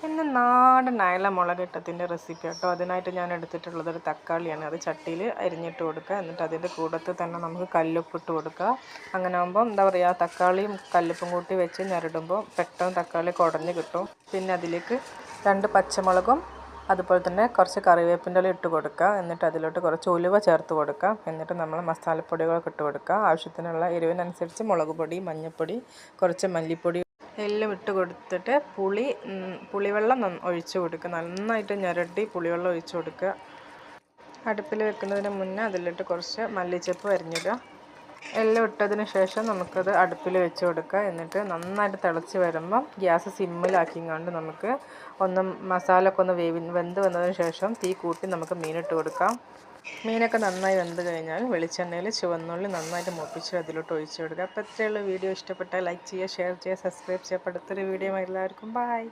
പിന്നെ നാടൻ അയല മുളകിട്ടതിൻ്റെ റെസിപ്പി കേട്ടോ. അതിനായിട്ട് ഞാൻ എടുത്തിട്ടുള്ളത് ഒരു തക്കാളിയാണ്. അത് ചട്ടിയിൽ അരിഞ്ഞിട്ട് കൊടുക്കുക. എന്നിട്ട് അതിൻ്റെ കൂടത്തിൽ തന്നെ നമുക്ക് കല്ലുപ്പിട്ട് കൊടുക്കുക. അങ്ങനെ ആകുമ്പോൾ എന്താ പറയുക, തക്കാളിയും കല്ലുപ്പും കൂട്ടി വെച്ച് ഞെരടുമ്പോൾ പെട്ടെന്ന് തക്കാളി കുടഞ്ഞ് കിട്ടും. പിന്നെ അതിലേക്ക് 2 പച്ചമുളകും അതുപോലെ തന്നെ കുറച്ച് കറിവേപ്പിൻ്റെ ഇല ഇട്ട് കൊടുക്കുക. എന്നിട്ട് അതിലോട്ട് കുറച്ച് ഉലുവ ചേർത്ത് കൊടുക്കുക. എന്നിട്ട് നമ്മൾ മസാലപ്പൊടികളൊക്കെ ഇട്ട് കൊടുക്കുക. ആവശ്യത്തിനുള്ള എരിവിനനുസരിച്ച് മുളക് പൊടി, മഞ്ഞൾപ്പൊടി, കുറച്ച് മല്ലിപ്പൊടി എല്ലാം ഇട്ട് കൊടുത്തിട്ട് പുളിവെള്ളം ഒഴിച്ച് കൊടുക്കുക. നന്നായിട്ട് ഞെരടി പുളിവെള്ളം ഒഴിച്ച് കൊടുക്കുക. അടുപ്പിൽ വെക്കുന്നതിന് മുന്നേ അതിലിട്ട് കുറച്ച് മല്ലിച്ചപ്പ് അരിഞ്ഞിടുക. എല്ലാം ഇട്ടതിന് ശേഷം നമുക്കത് അടുപ്പിൽ വെച്ച് കൊടുക്കുക. എന്നിട്ട് നന്നായിട്ട് തിളച്ച് വരുമ്പം ഗ്യാസ് സിമ്മിലാക്കിങ്ങാണ്ട് നമുക്ക് മസാലയൊക്കെ ഒന്ന് വെന്ത് വന്നതിന് ശേഷം തീ കൂട്ടി നമുക്ക് മീനിട്ട് കൊടുക്കാം. മീനൊക്കെ നന്നായി വെന്ത് കഴിഞ്ഞാൽ വെളിച്ചെണ്ണയിൽ ചുവന്നുള്ളി നന്നായിട്ട് മൂപ്പിച്ച് അതിലോട്ട് ഒഴിച്ച് കൊടുക്കുക. അപ്പോൾ ഇത്രയുള്ള വീഡിയോ ഇഷ്ടപ്പെട്ടാൽ ലൈക്ക് ചെയ്യുക, ഷെയർ ചെയ്യുക, സബ്സ്ക്രൈബ് ചെയ്യുക. അടുത്തൊരു വീഡിയോ എല്ലാവർക്കും ബൈ.